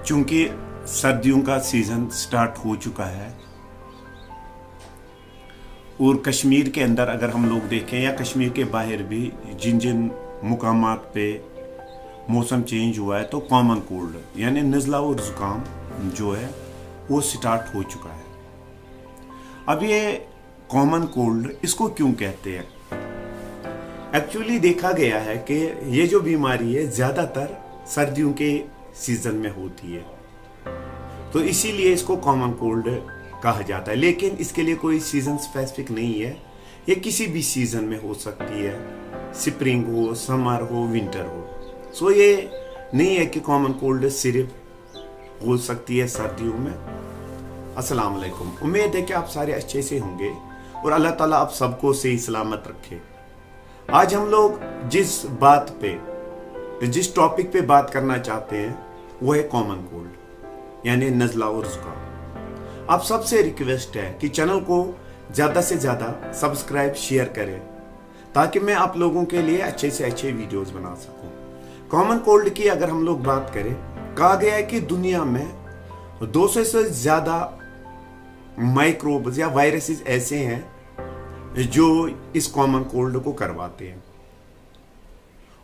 चूंकि सर्दियों का सीज़न स्टार्ट हो चुका है और कश्मीर के अंदर अगर हम लोग देखें या कश्मीर के बाहर भी जिन जिन मुकामात पे मौसम चेंज हुआ है तो कॉमन कोल्ड यानी नज़ला और ज़ुकाम जो है वो स्टार्ट हो चुका है। अब ये कॉमन कोल्ड इसको क्यों कहते हैं? एक्चुअली देखा गया है कि ये जो बीमारी है ज़्यादातर सर्दियों के सीज़न में होती है, तो इसीलिए इसको कॉमन कोल्ड कहा जाता है। लेकिन इसके लिए कोई सीज़न स्पेसिफिक नहीं है, ये किसी भी सीज़न में हो सकती है, स्प्रिंग हो, समर हो, विंटर हो। सो ये नहीं है कि कॉमन कोल्ड सिर्फ हो सकती है सर्दियों में। अस्सलाम वालेकुम, उम्मीद है कि आप सारे अच्छे से होंगे और अल्लाह ताला आप सबको सही सलामत रखे। आज हम लोग जिस टॉपिक पे बात करना चाहते हैं वो है कॉमन कोल्ड यानी नज़ला और ज़ुकाम। आप सबसे रिक्वेस्ट है कि चैनल को ज़्यादा से ज़्यादा सब्सक्राइब शेयर करें ताकि मैं आप लोगों के लिए अच्छे से अच्छे वीडियोस बना सकूं। कॉमन कोल्ड की अगर हम लोग बात करें, कहा गया है कि दुनिया में 200 से ज़्यादा माइक्रोब्स या वायरसेस ऐसे हैं जो इस कॉमन कोल्ड को करवाते हैं,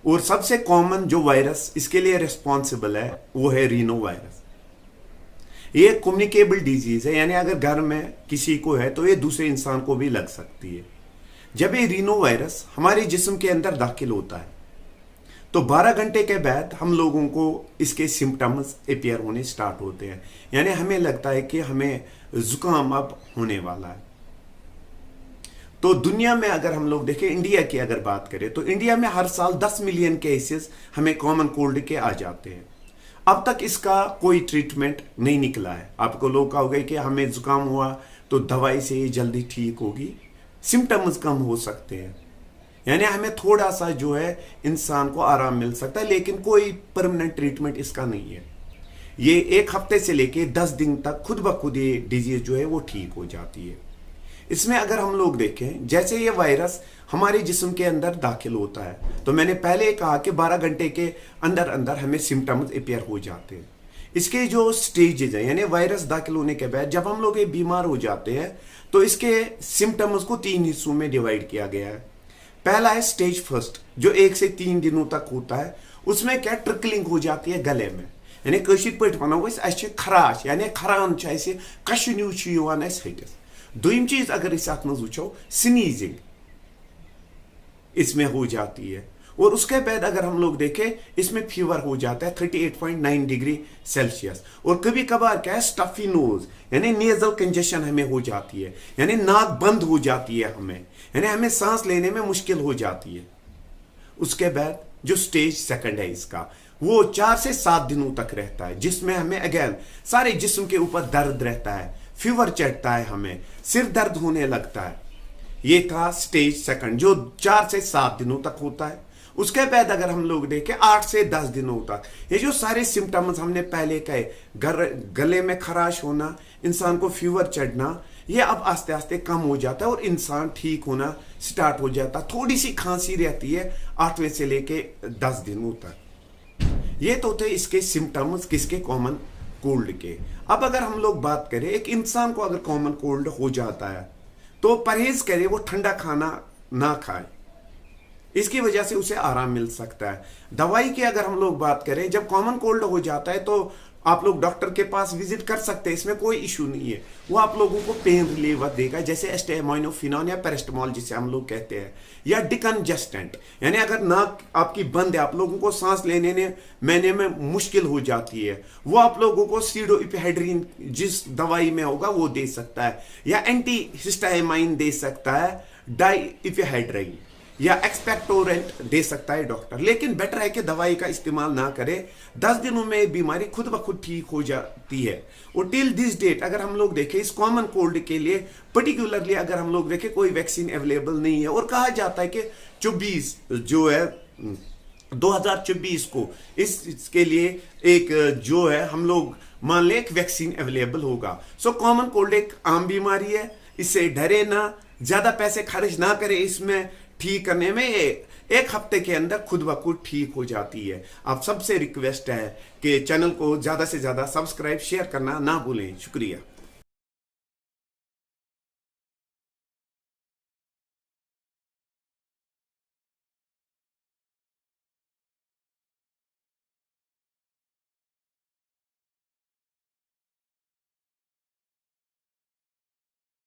और सबसे कॉमन जो वायरस इसके लिए रिस्पॉन्सिबल है वो है रीनो वायरस। ये कम्युनिकेबल डिजीज है, यानी अगर घर में किसी को है तो ये दूसरे इंसान को भी लग सकती है। जब ये रीनो वायरस हमारे जिस्म के अंदर दाखिल होता है तो 12 घंटे के बाद हम लोगों को इसके सिम्टम्स अपीयर होने स्टार्ट होते हैं, यानी हमें लगता है कि हमें जुकाम अब होने वाला है। तो दुनिया में अगर हम लोग देखें, इंडिया की अगर बात करें तो इंडिया में हर साल 10 मिलियन केसेस हमें कॉमन कोल्ड के आ जाते हैं। अब तक इसका कोई ट्रीटमेंट नहीं निकला है। आपको लोग कहोगे कि हमें जुकाम हुआ तो दवाई से ये जल्दी ठीक होगी, सिम्टम्स कम हो सकते हैं, यानी हमें थोड़ा सा जो है इंसान को आराम मिल सकता है, लेकिन कोई परमानेंट ट्रीटमेंट इसका नहीं है। ये 1 हफ्ते से लेके 10 दिन तक खुद ब खुद ये डिजीज जो है वो ठीक हो जाती है। इसमें अगर हम लोग देखें, जैसे ये वायरस हमारे जिस्म के अंदर दाखिल होता है तो मैंने पहले कहा कि 12 घंटे के अंदर अंदर हमें सिम्टम्स अपीयर हो जाते हैं। इसके जो स्टेजेज हैं, यानी वायरस दाखिल होने के बाद जब हम लोग ये बीमार हो जाते हैं तो इसके सिम्टम्स को 3 हिस्सों में डिवाइड किया गया है। पहला है स्टेज फर्स्ट, जो 1 से 3 दिनों तक होता है। उसमें क्या ट्रिकलिंग हो जाती है गले में, यानी कशीर पट वनो खराश यानी खरान कशन्यू हटिस। दूसरी चीज अगर इस अत मज वो स्नीजिंग इसमें हो जाती है, और उसके बाद अगर हम लोग देखें इसमें फीवर हो जाता है 38.9 डिग्री सेल्सियस, और कभी कभार क्या है स्टफी नोज यानी नेजल कंजेशन हमें हो जाती है, यानी नाक बंद हो जाती है हमें, यानी हमें सांस लेने में मुश्किल हो जाती है। उसके बाद जो स्टेज सेकंड है इसका, वो 4 से 7 दिनों तक रहता है, जिसमें हमें अगेन सारे जिस्म के ऊपर दर्द रहता है, फीवर चढ़ता है, हमें सिर दर्द होने लगता है। ये था स्टेज सेकंड जो 4 से 7 दिनों तक होता है। उसके बाद अगर हम लोग देखें 8 से 10 दिनों तक, ये जो सारे सिम्टम्स हमने पहले कहे, गले में खराश होना, इंसान को फीवर चढ़ना, ये अब आस्ते आस्ते कम हो जाता है और इंसान ठीक होना स्टार्ट हो जाता है। थोड़ी सी खांसी रहती है 8वें से लेके 10 दिनों तक। ये तो थे इसके सिम्टम्स किसके, कॉमन कोल्ड के। अब अगर हम लोग बात करें, एक इंसान को अगर कॉमन कोल्ड हो जाता है तो परहेज करे, वो ठंडा खाना ना खाए, इसकी वजह से उसे आराम मिल सकता है। दवाई की अगर हम लोग बात करें, जब कॉमन कोल्ड हो जाता है तो आप लोग डॉक्टर के पास विजिट कर सकते हैं, इसमें कोई इशू नहीं है। वो आप लोगों को पेन रिलीवर देगा, जैसे एस्टेमाइनोफिनॉन या पैरास्टामोल जिसे हम लोग कहते हैं, या डिकंजेस्टेंट, यानी अगर नाक आपकी बंद है, आप लोगों को सांस लेने में मुश्किल हो जाती है, वो आप लोगों को सीडोइपिहेड्रिन जिस दवाई में होगा वो दे सकता है, या एंटी हिस्टामाइन दे सकता है, डाइइपिहेड्रिन या एक्सपेक्टोरेंट दे सकता है डॉक्टर। लेकिन बेटर है कि दवाई का इस्तेमाल ना करें। 10 दिनों में बीमारी खुद ब खुद ठीक हो जाती है। और टिल दिस डेट अगर हम लोग देखें, इस कॉमन कोल्ड के लिए पर्टिकुलरली अगर हम लोग देखें, कोई वैक्सीन अवेलेबल नहीं है, और कहा जाता है कि 24 जो है 2024 को इसके लिए एक जो है हम लोग मान लें एक वैक्सीन अवेलेबल होगा। सो कॉमन कोल्ड एक आम बीमारी है, इससे डरे ना, ज्यादा पैसे खर्च ना करें इसमें ठीक करने में। एक हफ्ते के अंदर खुद ब खुद ठीक हो जाती है। आप सबसे रिक्वेस्ट है कि चैनल को ज़्यादा से ज़्यादा सब्सक्राइब शेयर करना ना भूलें। शुक्रिया।